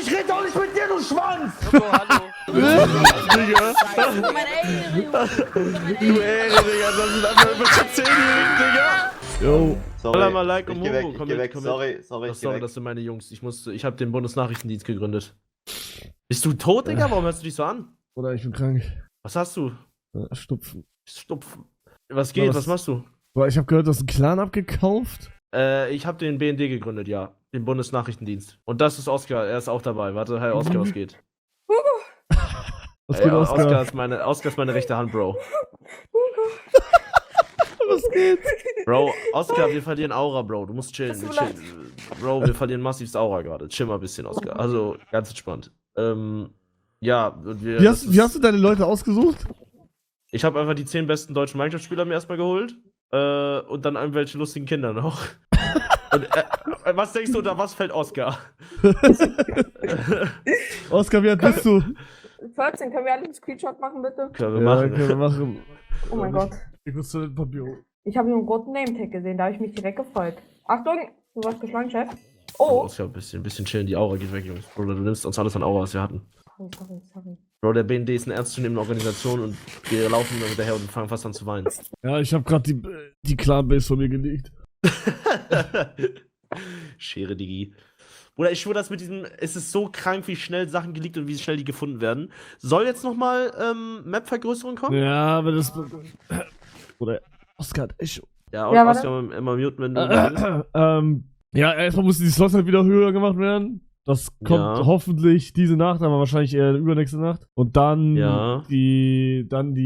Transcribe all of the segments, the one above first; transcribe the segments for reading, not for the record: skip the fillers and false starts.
ich rede auch nicht mit dir, du Schwanz! Hugo, hallo. Digga. Du Ehre, Digga, das sind einfach über 10-Jährigen, Digga. Yo. Sorry, mal like ich und geh weg, Hugo, ich geh weg, sorry, Ach, ich geh sorry, weg. das sind meine Jungs. Ich hab den Bundesnachrichtendienst gegründet. Bist du tot, Digga? Warum hörst du dich so an? Oder ich bin krank. Was hast du? Stupfen. Stupfen. Was geht? Was machst du? Boah, ich habe gehört, du hast einen Clan abgekauft. Ich habe den BND gegründet, ja. Den Bundesnachrichtendienst. Und das ist Oskar, er ist auch dabei. Warte, hi Oskar, was geht? Was Ey, geht, Oskar? Oskar ist meine rechte Hand, Bro. Was geht? Bro, Oskar, wir verlieren Aura, Bro. Du musst chillen. Das tut Wir mir chillen. Bro, wir verlieren massivst Aura gerade. Chill mal ein bisschen, Oskar. Also, ganz entspannt. Ja, und wir. Wie hast du deine Leute ausgesucht? Ich habe einfach die 10 besten deutschen Minecraft-Spieler mir erstmal geholt. Und dann irgendwelche lustigen Kinder noch. Und, was denkst du, unter was fällt Oskar? Oskar, wie alt bist du? 14, können wir alle einen Screenshot machen, bitte? Können wir Ja, machen. können wir machen. Oh mein Gott. Ich muss zu den Papier. Ich habe nur einen roten Name-Tag gesehen, da habe ich mich direkt gefreut. Achtung, du warst geschlagen, Chef. Oh. Oh. Oskar, ein bisschen chillen, die Aura geht weg, Jungs. Bruder, du nimmst uns alles an Aura, was wir hatten. Sorry. Bro, der BND ist eine ernstzunehmende Organisation und wir laufen immer hinterher und fangen fast an zu weinen. Ja, ich habe gerade die Clan-Base von mir gelegt. Schere, Digi. Bruder, ich schwöre, das mit diesem, es ist so krank, wie schnell Sachen geleakt und wie schnell die gefunden werden. Soll jetzt nochmal Map-Vergrößerung kommen? Ja, aber das. Oder Oskar hat Echo. Ja, und Ja, warte. Oskar immer muten, wenn du. Ja, erstmal muss die Slots halt wieder höher gemacht werden. Das kommt Ja. hoffentlich diese Nacht, aber wahrscheinlich eher übernächste Nacht. Und dann Ja. die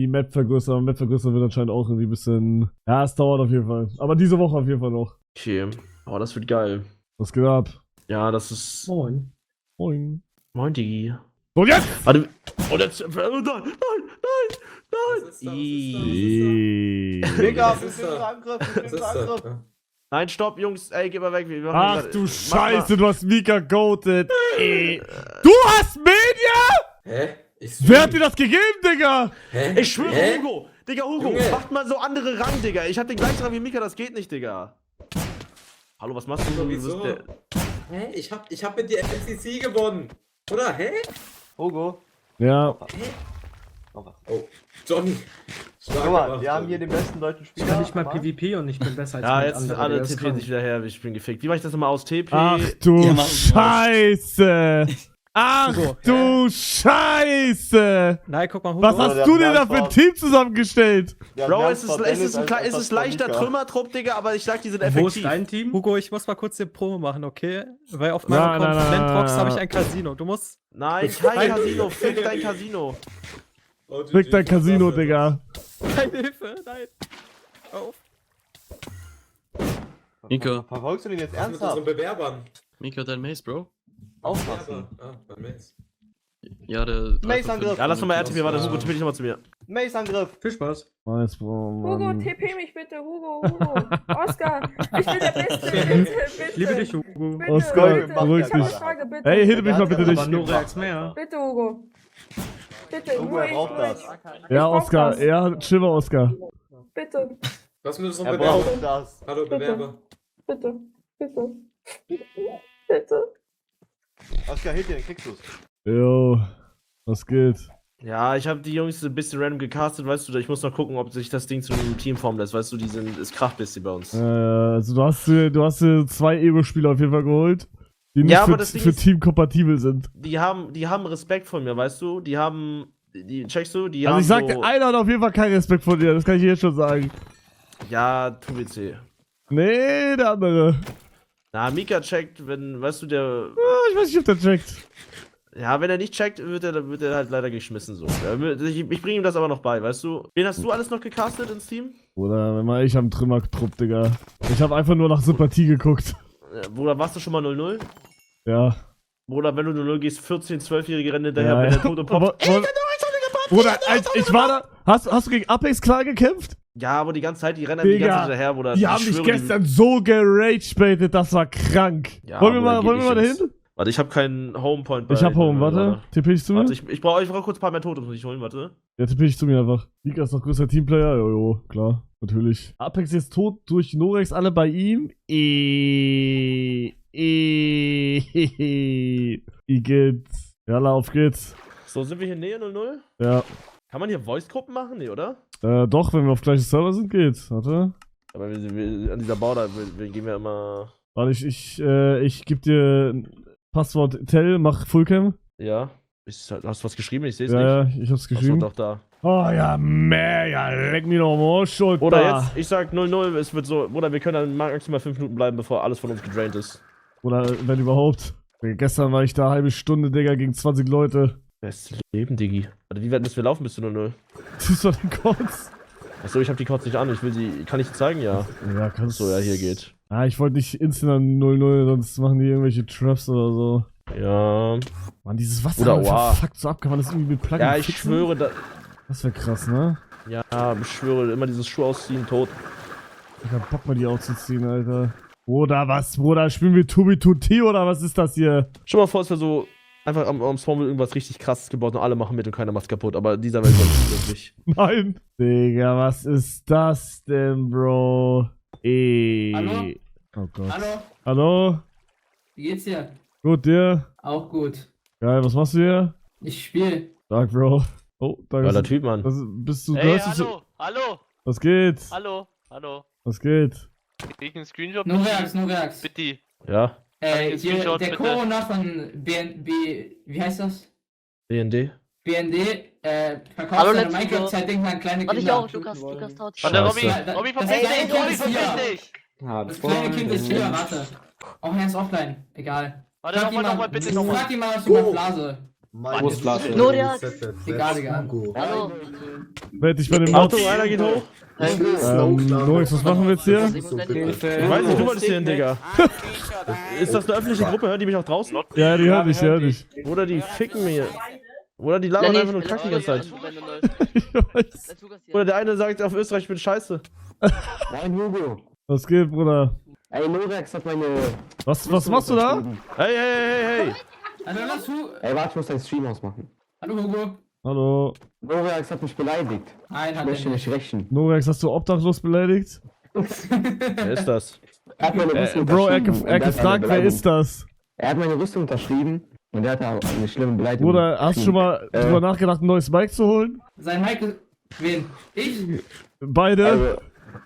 Map vergrößern. Map vergrößern wird anscheinend auch irgendwie ein bisschen. Ja, es dauert auf jeden Fall. Aber diese Woche auf jeden Fall noch. Okay. Oh, das wird geil. Was geht ab? Ja, das ist. Moin. Moin. Moin, Digi. Und jetzt! Warte. Oh, jetzt. Nein! Digga, Was ist da? Angriff, Was ist Angriff. das? Nein, stopp, Jungs. Ey, geh mal weg. Wir machen Ach gerade- du Mach Scheiße, du hast Mika goated. Du hast Media? Hä? Wer hat dir das gegeben, Digga? Hä? Ich schwöre, Hä? Hugo! Digga, Hugo, Junge. macht mal so andere Rang, Digga. Ich hab den gleichen Rang wie Mika, das geht nicht, Digga. Hallo, was machst du? Hugo, wieso? Hä? Ich hab mit dir FNCC gewonnen. Oder? Hä? Hugo, Ja, Oh, Johnny. Stark guck mal, gemacht, wir haben Johnny. hier den besten deutschen Ich Spieler. kann nicht mal Mann. PvP und ich bin besser als Ja, mein jetzt anderer, alle der das TP kann. sich wieder her, ich bin gefickt. Wie mach ich das nochmal aus? TP? ach du Ja, mach ich Scheiße. Ach Hugo, du Scheiße. Nein, guck mal, Hugo. Was der hast du hat dir mehr da für ein Form. Team zusammengestellt? Der hat Bro, mehr es ist Sport ein Dennis als leichter Monika. Trümmertrupp, Digga, aber ich sag, die sind Wo ist effektiv. dein Team? Hugo, ich muss mal kurz den Promo machen, okay? Weil auf Nein, meinem nein, Account nein, Landbox nein, habe ich nein. ein Casino. Du musst. Nein, kein Casino, fick dein Casino. Oh, GG, Fick dein Casino, Klasse. Digga. Keine Hilfe, nein. Auf. Mika. Verfolgst du den jetzt Was mit unseren ernsthaft? Bewerbern? Mika, dein Mace, Bro. Aufpassen. Bewerber. Ah, bei Mace. Ja, der. Mace-Angriff. Ja, lass doch mal RTP, warte, Hugo, TP dich nochmal zu mir. Mace-Angriff. Viel Spaß. Nice, Bro, Hugo, Mann. TP mich bitte, Hugo. Oskar, ich bin der Beste, bitte. Ich liebe dich, Hugo. Bitte, Oskar, bitte. beruhig Ich habe eine dich. Frage, bitte. Hey, hitte mich mal bitte Aber nicht. nur Rex mehr. Bitte, Hugo. Bitte, Hugo, nur er ich, braucht nur das. ich. Ja, brauch Oskar, das. ja, chill mal, Oskar. Bitte, Was mit unseren Er Bewerbern? braucht das. Hallo, Bewerber. bitte, bitte. Bitte. Oskar, hilf dir, den kriegst du's. Jo, was geht? Ja, ich habe die Jungs ein bisschen random gecastet, weißt du, ich muss noch gucken, ob sich das Ding zu einem Team formen lässt, weißt du, es kracht bisschen bei uns. Also du hast dir 2 Ego-Spieler auf jeden Fall geholt, die nicht Ja, aber für, das Ding für ist- Team kompatibel sind. Die haben Respekt von mir, weißt du, checkst du, die Also haben ich sag, so, einer hat auf jeden Fall keinen Respekt vor dir, das kann ich jetzt schon sagen. ja, TBC. Nee, der andere. Na, Mika checkt, wenn, weißt du, Ich weiß nicht, ob der checkt. ja, wenn er nicht checkt, wird er halt leider geschmissen, so. Ich bringe ihm das aber noch bei, weißt du. Wen hast du alles noch gecastet ins Team? Oder wenn mal ich am Trümmertrupp, Digga. Ich habe einfach nur nach Sympathie geguckt. Bruder, warst du schon mal 0-0? Ja. Bruder, wenn du 0-0 gehst, 14-, 12-Jährige rennen hinterher, Ja, wenn ja. der Tote poppt. Bruder, ich war da. Hast du gegen Apex klar gekämpft? Ja, aber die ganze Zeit, die rennen einem die Digga, ganze Zeit hinterher, Bruder. Die haben Ich mich schwöre, gestern so geragebaitet, das war krank. Ja, wollen wir Bruder, mal geht nicht, dahin? Warte, ich habe keinen Homepoint bei Ich hab Home, warte. TP ich zu mir? Warte, ich brauche kurz ein paar mehr Tote, muss ich holen, warte. Ja, TP ich zu mir einfach. Mika ist noch größer Teamplayer? Jojo, klar, natürlich. Apex ist tot durch Norex, alle bei ihm. Igitt. Ja, auf geht's. So, sind wir hier Nähe 00? Ja. Kann man hier Voice-Gruppen machen? Nee, oder? Doch, wenn wir auf gleichen Server sind, geht's. Warte. Aber an dieser Bau da gehen wir immer. Warte, ich geb dir Passwort Tell, mach Fullcam. Ja. Hast du was geschrieben? Ich sehe es Ja, nicht. ja, ich hab's Ach geschrieben. so, doch da. Oh ja, mehr, ja, leck mich doch mal Schuld. Oder jetzt, ich sag 0-0, es wird so, oder wir können dann maximal 5 Minuten bleiben, bevor alles von uns gedraint ist. Oder wenn überhaupt. Gestern war ich da eine halbe Stunde, Digga, gegen 20 Leute. Bestes Leben, Diggi. Warte, wie weit müssen wir laufen bis zu 0-0? Siehst du den Codes? Achso, ich hab die Codes nicht an, ich will sie, kann ich zeigen? Ja. Ja, kannst So, ja, hier geht. Ah, ich wollte nicht instant an 0-0, sonst machen die irgendwelche Traps oder so. Ja. Mann, dieses Wasser Oder hat oha. verfuckt so ab, kann man das irgendwie mit Plugin Ja, ich fixen? schwöre, Das wäre krass, ne? ja, ich schwöre, immer dieses Schuh ausziehen, tot. Ich hab Bock mal die auszuziehen, Alter. Oder was, Bruder? Spielen wir Tubi Tuti oder was ist das hier? Schon mal vor, es wäre so, einfach am Spawn wird irgendwas richtig krasses gebaut und alle machen mit und keiner macht's kaputt, aber dieser Welt sonst nicht wirklich. Nein. Digga, was ist das denn, Bro? Hallo? Oh Gott. Hallo, Hallo? wie geht's dir? Gut, dir? Auch gut. Geil, was machst du hier? Ich spiele. Stark, Bro. Oh, danke. Geiler Typ, Mann. Bist du, Hey, gehörst du zu... hallo, hallo, Was geht? hallo, hallo. Was geht? Krieg ich einen Screenshot? Nur Reax. Bitte. Ja, Hier, Screenshot, der bitte. Corona von BNB, wie heißt das? BND. BND, verkauft Hallo, seine letzte Minecraft-Zeit an kleine Warte ich Kinder. auch, Lukas taut. Warte, Robby, Scheiße. Robby, Das verpiss kleine dich, Robby, Kind ist hier. verpiss dich. Das kleine Kind ist hier, warte. Oh, er ist offline. Egal. Warte, nochmal, bitte Frag nochmal. ihn mal was über Blase. Wo ist Flasche? Noria. Egal, egal. Hallo. Werd ich bei dem Mods. Achtung, einer geht hoch. Noix, was machen wir jetzt hier? Ich weiß nicht, du wolltest hier hin, Digga. Ist das eine öffentliche Gruppe? Hören die mich auch draußen? Ja, die hört dich. Oder die ficken mir. Oder die labern einfach nur Kacken die ganze Zeit. Ich weiß. Oder der eine sagt auf Österreich, ich bin scheiße. Nein, Hugo. Was geht, Bruder? Ey, Norex hat meine... Was machst du da? Hey. Hallo, lass du. Ey, warte, ich muss deinen Stream ausmachen. Hallo, Hugo. Hallo. Norex hat mich beleidigt. Nein, Ich hat möchte er nicht nicht. rächen. Norex, hast du obdachlos beleidigt? Wer ist das? Er hat meine Rüstung Bro, er unterschrieben und hat eine gefragt, wer Beleidigung. ist das? Er hat meine Rüstung unterschrieben und er hat auch eine schlimme Beleidigung. Bruder, hast du schon mal drüber nachgedacht, ein neues Mic zu holen? Sein Mic ist... Wen? Ich? Beide? Also,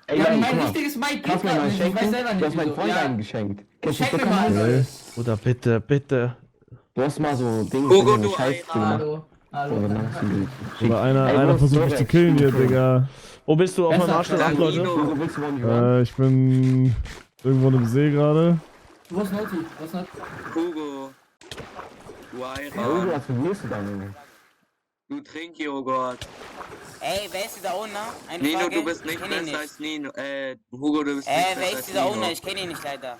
ey, Ja, nein, mein guck mal. richtiges Mic geht Kannst du mir gar mal nicht. Ich weiß schenken? selber Du nicht hast meinen wieso. Freund Ja, einen geschenkt. Kennst du schenk mir Zuckermann? mal. Bruder, bitte. Du hast mal so Dinge Hugo, so du Scheiß gemacht. Hallo. Und dann hast du Oder Ey, einer wo versucht ist mich zu Norex? killen hier, Digga. Wo bist du? Auf meinem Besser, Arsch 8 Leute? Hugo, willst du mal nicht hören? Ich bin irgendwo im See gerade. Wo ist Noti? Wo ist Noti? Hugo. Du Ey, Hugo, Eiran. was verlierst du da, Junge? Du Trinkjoghurt. Ey, wer ist dieser Owner? Eine Nino, Frage. du bist nicht Ich kenn ihn besser als Nino. Hugo, du bist nicht wer besser ist als dieser Nino. Owner? Ich kenne ihn nicht leider.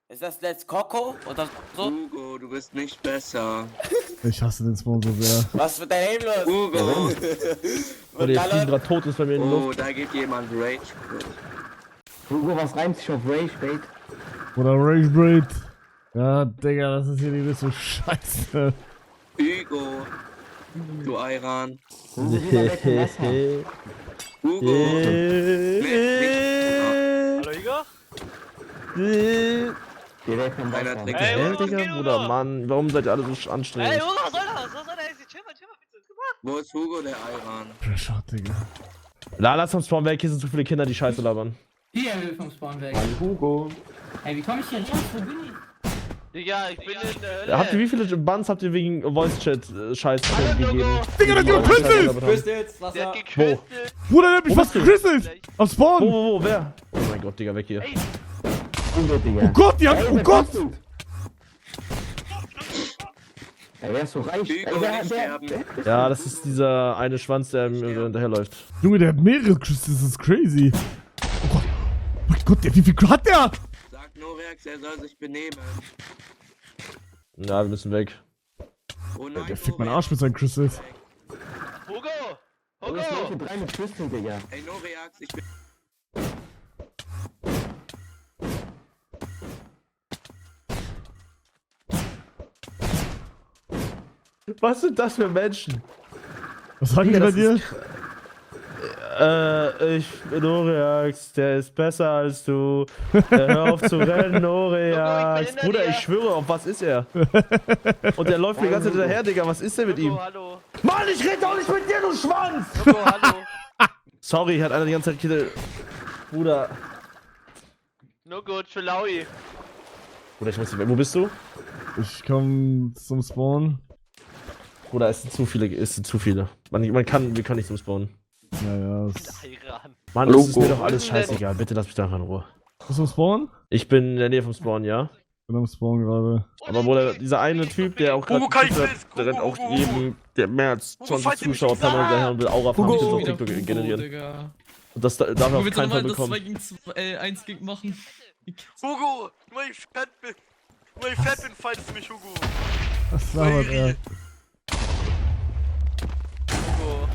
Ist das Let's Coco oder so? Hugo, du bist nicht besser. Ich hasse den Spawn so sehr. Was wird denn eben los? Hugo. Oder der Fliegen gerade tot ist bei mir in die Oh, Luft. da geht jemand Rage. Hugo, was reimt sich auf Rage, Bait? Oder Rage Braid. Ja, Digga, das ist hier nicht so scheiße. Hugo. Du Eiran. Hugo, wieder weg vom Wasser. Hugo. Hallo, Igor? Geh weg vom Einer Wasser. trinkt. Ey, Hä, Hugo, was Digga, geht, Bruder, Hugo? Mann, warum seid ihr alle so Ey, anstrengend? Hugo, was soll das? Chill mal, bitte. Wo ist Hugo, der Eiran? Pressure, Digga. Lass vom Spawn weg, hier sind zu viele Kinder, die Scheiße labern. Hier, er will vom Spawn weg. Hugo. Ey, wie komm ich hier raus? Wo bin ich? Digga, ich bin in der Hölle. Habt ihr wie viele Bans habt ihr wegen Voice-Chat-Scheiß Hallo, gegeben? Hugo. Digga, der hat gekritzelt! Crystals, Der Wasser. hat geküsselt. Bruder, der hat mich Wo fast bist du? gekritzelt! Am Spawn! Wo, wer? Oh mein Gott, Digga, weg hier. Ey, Hugo, Digga. Oh Gott, die hat. Ey, Oh wer Gott! kostet? Ey, wer ist so reich? Hugo, nicht sterben. Ja, das ist dieser eine Schwanz, der mir so hinterherläuft. Junge, der hat mehrere Crystals, das ist crazy. Oh Gott. Oh mein Gott, wie viel hat der? Sag Norex, er soll sich benehmen. Ja, wir müssen weg. Oh nein, Der fickt meinen Norex. Arsch mit seinen Crystals. Hugo. Du hast welche Hugo. 3 mit Crystal, Digga. Ey, Norex, ich bin... Was sind das für Menschen? Was sagen die Ja, bei das dir? ist Ich bin Oreax, der ist besser als du. Hör auf zu rennen, Oreax. Bruder, ich schwöre, auf was ist er? Und der läuft mir die ganze Zeit hinterher, Digga, was ist denn mit ihm? Hallo. Mann, ich rede doch nicht mit dir, du Schwanz! Logo, hallo. Sorry, hat einer die ganze Zeit Kittel. Bruder. Logo, Chilaui. Bruder, ich muss nicht. Wo bist du? Ich komm zum Spawn. Bruder, es sind zu viele. Wir können nicht zum Spawn. Naja, Iran. Mann, das ist mir doch alles scheißegal. Bitte lass mich da einfach in Ruhe. bist du zum Spawn? Ich bin in der Nähe vom Spawn, ja. Ich bin am Spawn gerade. Aber Bruder, dieser eine Typ, der auch gerade der rennt auch jedem, der mehr als 20 Zuschauer permanent hinterher und will Aura-Farms auf TikTok generieren. Und das darf er auf keinen Fall bekommen. 2 gegen 1 gegen machen. Hugo, nur ich fett bin. Nur ich fett bin, falls du mich, Hugo. Was labert er? Hugo.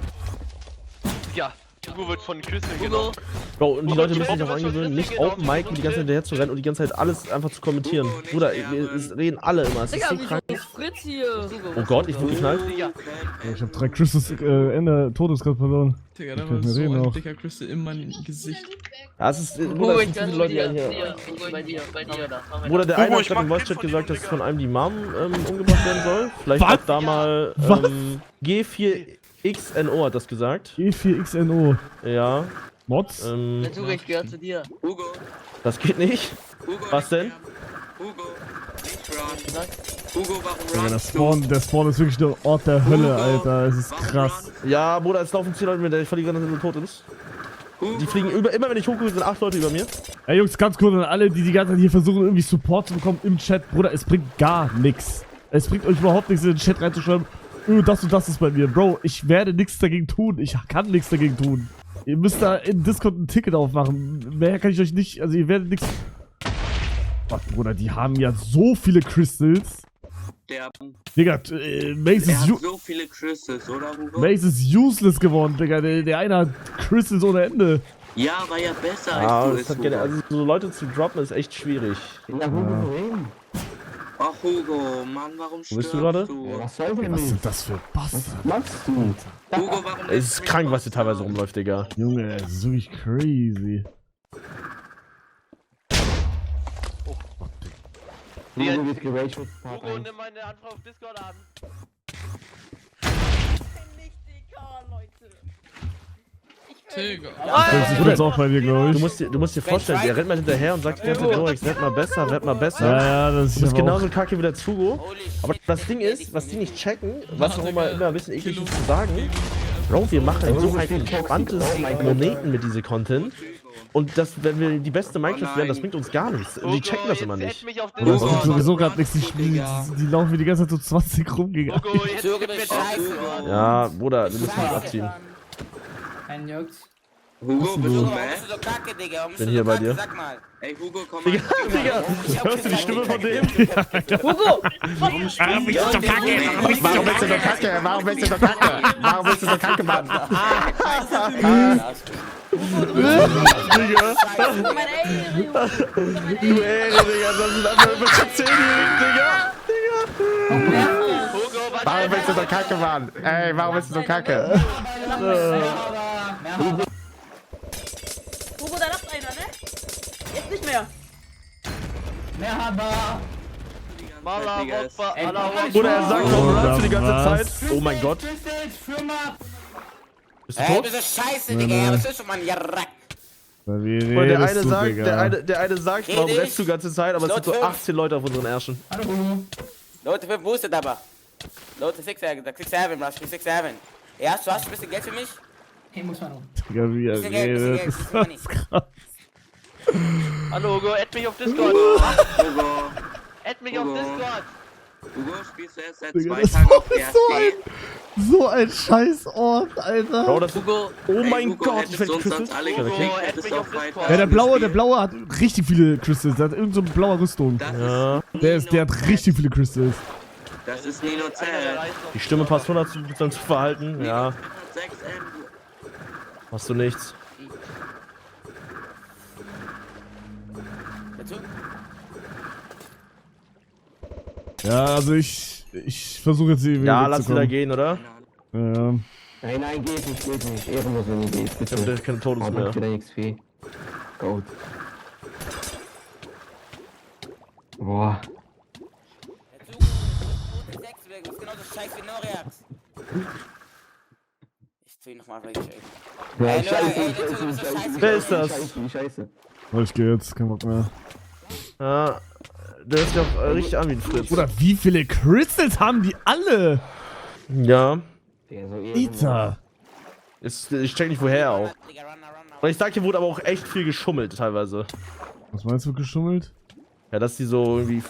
Ja, Hugo wird von Küssen genommen. Bro, und die Leute müssen sich auch angewöhnen, nicht Open Mic die ganze Zeit hinterher zu rennen und die ganze Zeit alles einfach zu kommentieren. Bruder, es reden alle immer, es ist so krank. Fritz hier. Oh Gott, ich wurde geknallt. Ich hab 3 Crystals Ende Todes gerade verloren. Digga, Ich da kann war mir so reden ein auch. dicker Crystal in mein Gesicht. Ja, es ist, Bruder, es sind viele Leute, die hier. Bei dir da. Bruder, der eine hat gerade im Voice-Chat gesagt, dass von einem die Mom umgebracht werden soll. Vielleicht Was? auch da mal G4XNO hat das gesagt. E4XNO. Ja. Mods? Hugo, ich gehöre zu dir. Hugo. Das geht nicht. Was denn? Hugo. Hugo, Ja, der Spawn ist wirklich der Ort der Hölle, Alter. Es ist krass. Ja, Bruder, es laufen 10 Leute mit, ich verliere gerade, dass du tot ist. Die fliegen immer wenn ich hochgucke, sind 8 Leute über mir. Ey Jungs, ganz kurz an alle, die ganze Zeit hier versuchen, irgendwie Support zu bekommen im Chat. Bruder, es bringt gar nichts. Es bringt euch überhaupt nichts, in den Chat reinzuschreiben. Das und das ist bei mir. Bro, ich werde nichts dagegen tun. Ich kann nichts dagegen tun. Ihr müsst da in Discord ein Ticket aufmachen. Mehr kann ich euch nicht. Also, ihr werdet nichts. Was, Bruder, die haben ja so viele Crystals. Digga, Mace ist, so viele Crystals, oder Hugo? Mace ist useless geworden, Digga. Der eine hat Crystals ohne Ende. Ja, war ja besser Ja, das hat also so Leute zu droppen ist echt schwierig. Ach Hugo, Mann, warum Wo bist du gerade? Was soll denn Was nicht? sind das für Bastards? Was machst du? Hugo, warum Es ist krank, was hier teilweise rumläuft, Digga. Junge, das ist wirklich crazy. Hugo wird geraged. Hugo, nimm meine Anfrage auf Discord an. Digga. Ich bin jetzt auch bei dir, glaube Du ich. musst dir vorstellen, der rennt mal hinterher und sagt die ganze Zeit, Norex, werd mal besser, werd mal besser. Ja, das Du bist ist aber genauso kacke wie der Zugo. Aber das Ding ist, was die nicht checken, was auch immer ein bisschen eklig ist zu sagen, Bro, wir machen so ein entspanntes Moneten mit diesem Content. Und das, wenn wir die beste Minecraft werden, das bringt uns gar nichts. Und die checken das immer nicht. Oder das ist sowieso gerade nichts. Die laufen mir die ganze Zeit so 20 rum gegen einen. Hugo, jetzt gib mir Scheiße. Ja, Bruder, wir müssen nicht abziehen. Kein Jucks. Hugo, bist du so kacke, Digga? Warum bist Bin du hier so bei kacke? dir. Sag mal. Ey, Hugo, komm Digga, mal. Digga, hörst du die Stimme von dem? Hugo! Warum bist du kacke? Warum bist du so kacke? Warum bist du so kacke? Warum bist du so kacke, Mann? Digga. Du Ehre, Digga, das sind einfach irgendwelche 10-Jährigen, Digga. Hugo, was Warum bist du so kacke, Mann? Ey, warum bist du so kacke? Hugo, da lacht einer, ne? Jetzt nicht mehr. Merhaba. Mala, Opfer, Allah, Oder er sagt, warum Oder läufst du die ganze was? Zeit? Oh mein Gott. Firma. Bist du Ey, tot? bist du scheiße, Digga? Was ist schon, Mann? Ja, Rack. Wie Oder der redest eine du, sagt, Digga? der eine sagt, warum rennst du die ganze Zeit, aber es sind so 18 Leute auf unseren Ärschen. Hallo Hugo. Leute, 5 boostet aber. Leute, 6-7, Rush, 6-7. Ja, hast du ein bisschen Geld für mich? Hey, muss man um. Digga, wie er Bisschen Geld, redet. bisschen Das Geld, ist krass. Hallo Hugo, add mich auf Discord. Hugo, Add mich auf Discord. Hugo, spielst du erst seit Digga, 2 das Tagen auf ist so ein Scheißort, Alter. Bro, das Hugo, oh ey, mein Hugo, Gott, hättest ich werd du uns sonst geküsst. alle Okay. gekriegt, Hugo, hättest add du mich auf auf weiter Discord. Ja, der gespielt. blaue hat richtig viele Crystals. Der hat irgend so eine blaue Rüstung. Das Ja. Der hat richtig viele Crystals. Das ist Nino Alter, Zell. der reißt doch. Die Stimme passt 100% zu Verhalten. Ja, 6M. hast du nichts. Ja, also ich versuche jetzt hier wieder Ja, lass wieder wegzukommen. gehen, oder? Ja. Nein, geht nicht. Ehrenlos, wenn du gehst, Ich hab bitte. keine Todes Oh, mehr. danke für dein XP. Goat. Boah. Rote 6, du bist genauso scheiße wie Noreax. Ich zieh nochmal richtig. Ja, Scheiße. Wer ist das? Scheiße. Oh, ich geh jetzt, kein Bock mehr. Ja, der ist ja auch richtig an wie ein Fritz. Bruder, wie viele Crystals haben die alle? Ja. Alter. Ich check nicht woher auch. Und ich sag, hier wurde aber auch echt viel geschummelt teilweise. Was meinst du, geschummelt? Ja, dass die so irgendwie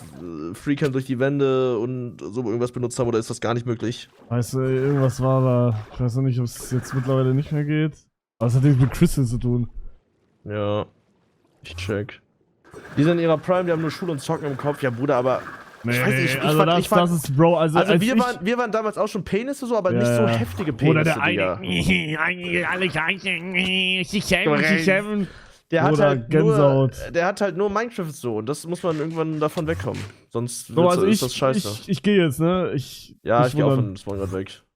Freecam durch die Wände und so irgendwas benutzt haben, oder ist das gar nicht möglich? Weißt du, irgendwas war da. Ich weiß noch nicht, ob es jetzt mittlerweile nicht mehr geht. Aber es hat nichts mit Crystals zu tun. Ja. Ich check. Die sind in ihrer Prime, die haben nur Schule und Zocken im Kopf. Ja, Bruder, aber... ich weiß nicht, also das ist, Bro, also als wir waren damals auch schon Penisse so, aber Ja, nicht so ja. heftige Penisse, Oder der Digga. eine, alle gleichen, Der hat, Oder halt nur, Gänsehaut. der hat halt nur Minecraft so und das muss man irgendwann davon wegkommen. Sonst So, also ist das scheiße. ich gehe jetzt, ne? Ja, nicht ich gehe auch wundern. von Spawn grad weg.